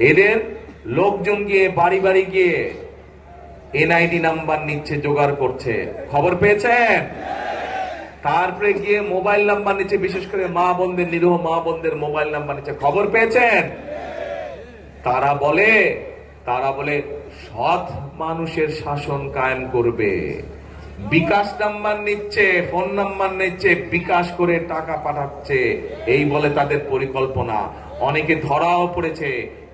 এদের লোকজন গিয়ে বাড়ি বাড়ি গিয়ে এনআইডি নাম্বার নিচ্ছে, জোগাড় করছে, খবর পেয়েছেন? তারপরে গিয়ে মোবাইল নাম্বার নিচ্ছে, বিশেষ করে মা বোনদের, নিরীহ মা বোনদের মোবাইল নাম্বার নিচ্ছে, খবর পেয়েছেন? তারা বলে সৎ মানুষের শাসন কায়েম করবে। বিকাশ নাম্বার নিচ্ছে, ফোন নাম্বার নিচ্ছে, বিকাশ করে টাকা পাঠাচ্ছে, এই বলে তাদের পরিকল্পনা। অনেকে ধরাও পড়েছে,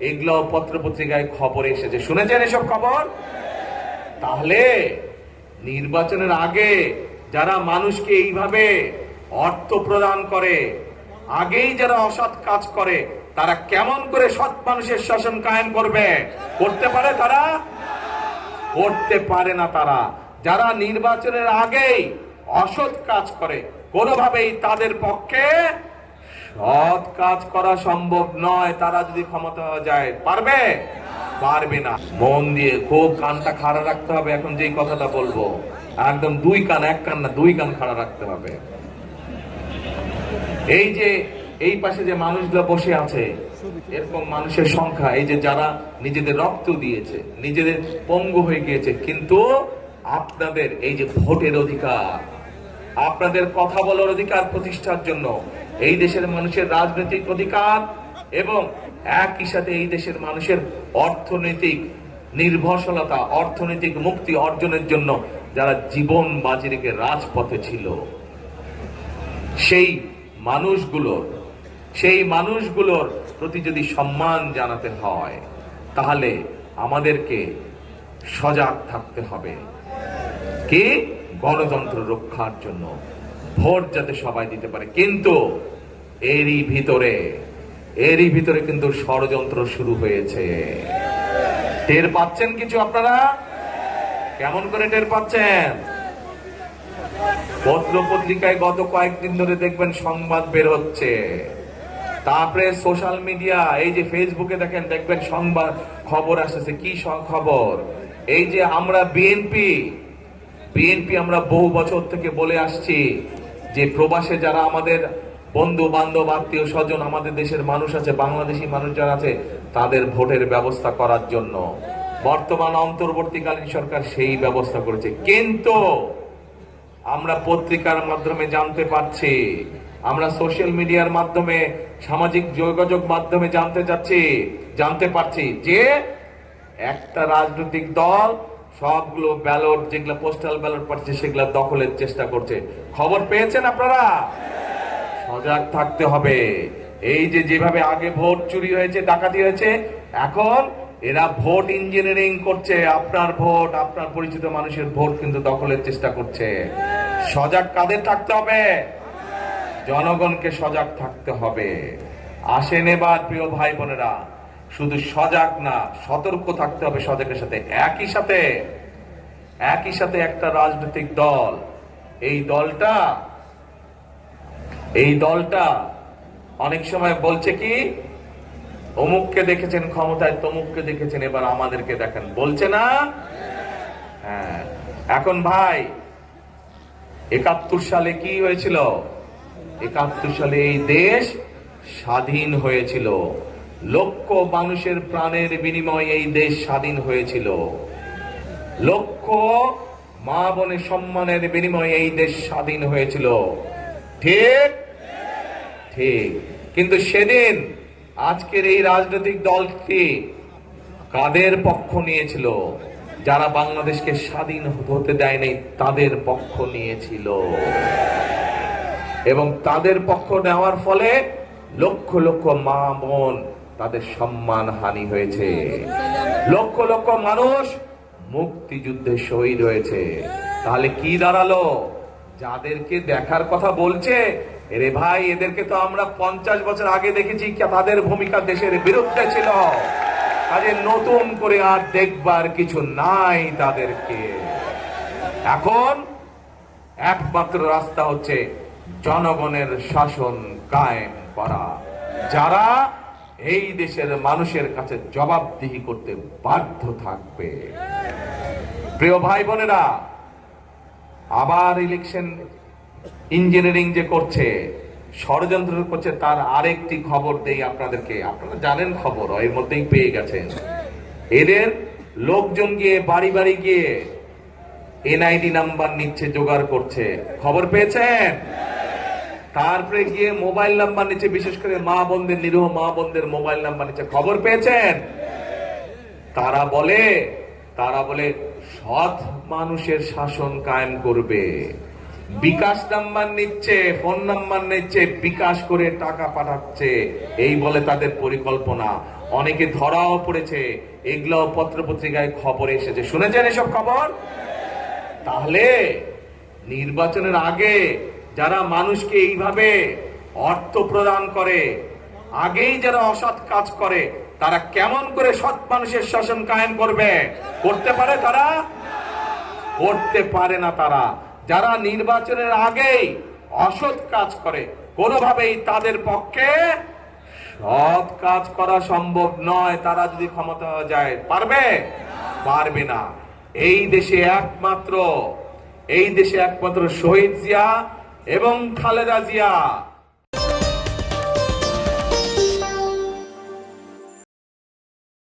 এগুলো পত্র পত্রিকায় খবর এসেছে, শুনেছেন এসব খবর? তাহলে নির্বাচনের আগে যারা মানুষকে এইভাবে অর্থ প্রদান করে, আগেই যারা অসৎ কাজ করে, তারা কেমন করে সৎ মানুষের শাসন কায়েম করবে? করতে পারে তারা? করতে পারে না। তারা যারা নির্বাচনের আগেই অসৎ কাজ করে, কোনোভাবেই তাদের পক্ষে সৎ কাজ করা সম্ভব নয়। তারা যদি ক্ষমতা যায়, পারবে? পারবে না। মন দিয়ে খুব কানটা খাড়া রাখতে হবে। এখন যেই কথাটা বলবো, একদম দুই কান, এক কান না, দুই কান খাড়া রাখতে হবে। এই যে এই পাশে যে মানুষগুলো বসে আছে, এরকম মানুষের সংখ্যা, এই যে যারা নিজেদের রক্ত দিয়েছে, নিজেদের পঙ্গু হয়ে গিয়েছে, কিন্তু আপনাদের এই যে ভোটের অধিকার, আপনাদের কথা বলার অধিকার প্রতিষ্ঠার জন্য, এই দেশের মানুষের রাজনৈতিক অধিকার এবং একই সাথে এই দেশের মানুষের অর্থনৈতিক নির্ভরশীলতা, অর্থনৈতিক মুক্তি অর্জনের জন্য যারা জীবন বাজি রেখে রাজপথে ছিল, সেই মানুষগুলোর প্রতি যদি সম্মান জানাতে হয়, তাহলে আমাদেরকে সজাগ থাকতে হবে। কি? গণতন্ত্র রক্ষার জন্য, ভোট যাতে সবাই দিতে পারে। কিন্তু এরই ভিতরে কিন্তু ষড়যন্ত্র শুরু হয়েছে। টের পাচ্ছেন কিছু আপনারা? কেমন করে টের পাচ্ছেন? পত্র পত্রিকায় গত কয়েকদিন ধরে দেখবেন সংবাদ বের হচ্ছে, তারপরে সোশ্যাল মিডিয়া, এই যে ফেসবুকে দেখবেন সংবাদ খবর আসছে। কি খবর? এই যে আমরা বিএনপি আমরা বহু বছর থেকে বলে আসছি যে প্রবাসে যারা আমাদের বন্ধু বান্ধব, আত্মীয় স্বজন, আমাদের দেশের মানুষ আছে, বাংলাদেশি মানুষ যারা আছে, তাদের ভোটের ব্যবস্থা করার জন্য বর্তমান অন্তর্বর্তীকালীন সরকার সেই ব্যবস্থা করেছে। কিন্তু আমরা পত্রিকার মাধ্যমে জানতে পারছি, আমরা সোশ্যাল মিডিয়ার মাধ্যমে, সামাজিক যোগাযোগ মাধ্যমে জানতে পারছি যে একটা রাজনৈতিক দল সবগুলো ব্যালট, যেগুলো পোস্টাল ব্যালট পাচ্ছে, সেগুলো দখলের চেষ্টা করছে। খবর পেয়েছেন আপনারা? সজাগ থাকতে হবে। এই যে যেভাবে আগে ভোট চুরি হয়েছে, ডাকাতি হয়েছে, এখন এরা ভোট ইঞ্জিনিয়ারিং করছে। আপনার ভোট, আপনার পরিচিত মানুষের ভোট কিন্তু দখলের চেষ্টা করছে। সজাগ কাদের থাকতে হবে? জনগণকে সজাগ থাকতে হবে। আসেন এবার প্রিয় ভাই বোনেরা, শুধু সজাগ না, সতর্ক থাকতে হবে সজাগের সাথে। একই সাথে একটা রাজনৈতিক দল, এই দলটা অনেক সময় বলছে কি, অমুককে দেখেছেন ক্ষমতায়, তমুককে দেখেছেন, এবার আমাদেরকে দেখেন, বলছে না? হ্যাঁ। এখন ভাই, 71 সালে কি হয়েছিল? 71 সালে এই দেশ স্বাধীন হয়েছিল। লক্ষ মানুষের প্রাণের বিনিময়ে এই দেশ স্বাধীন হয়েছিল। লক্ষ মা বোনের সম্মানের বিনিময়ে এই দেশ স্বাধীন হয়েছিল। ঠিক? কিন্তু সেদিন আজকের এই রাজনৈতিক দলটি কাদের পক্ষ নিয়েছিল? যারা বাংলাদেশকে স্বাধীন হতে দেয়নি, তাদের পক্ষ নিয়েছিল। এবং তাদের পক্ষ নেওয়ার ফলে লক্ষ লক্ষ মা বোন, তাদের সম্মান হানি হয়েছে। লক্ষ লক্ষ মানুষ মুক্তিযুদ্ধে শহীদ হয়েছে। তাহলে কি দাঁড়ালো? যাদেরকে দেখার কথা বলছে, এরে ভাই, এদেরকে তো আমরা 50 বছর আগে দেখেছি, তাদের ভূমিকা দেশের বিরুদ্ধে ছিল। কাজে নতুন করে আর দেখবার কিছু নাই তাদেরকে। এখন একমাত্র রাস্তা হচ্ছে জনগণের শাসন কায়েম করা, যারা এই দেশের মানুষের কাছে জবাবদিহি করতে বাধ্য থাকবে। প্রিয় ভাই বোনেরা, আবার ইলেকশন ইঞ্জিনিয়ারিং যে করছে, ষড়যন্ত্র করছে তার আরেকটি খবর দেই আপনাদেরকে। আপনারা জানেন খবর, এর মধ্যেই পেয়ে গেছেন। এদের লোকজন গিয়ে বাড়ি বাড়ি গিয়ে এনআইডি নাম্বার নিচ্ছে, জোগাড় করছে। খবর পেয়েছেন? তারপরে গিয়ে মোবাইল নাম্বার নিচ্ছে, বিশেষ করে মা বোনদের, নিরীহ মা বোনদের মোবাইল নাম্বার নিচ্ছে। খবর পেয়েছেন? তারা বলে সৎ মানুষের শাসন কায়েম করবে। বিকাশ নাম্বার নিচ্ছে, ফোন নাম্বার নিচ্ছে, বিকাশ করে টাকা পাঠাচ্ছে, এই বলে তাদের পরিকল্পনা। অনেকে ধরাও পড়েছে, এগুলো পত্র পত্রিকায় খবরে এসেছে। শুনেছেন এসব খবর? তাহলে নির্বাচনের আগে যারা মানুষকে এইভাবে অর্থ প্রদান করে, আগেই যারা অসৎ কাজ করে, তারা কেমন করে সৎ মানুষের শাসন কায়েম করবে? করতে পারে তারা? করতে পারে না। তারা যারা নির্বাচনের আগেই অসৎ কাজ করে, কোনোভাবেই তাদের পক্ষে সৎ কাজ করা সম্ভব নয়। তারা যদি ক্ষমতা যায়, পারবে না। এই দেশে একমাত্র শহীদ জিয়া এবং খালেদা জিয়া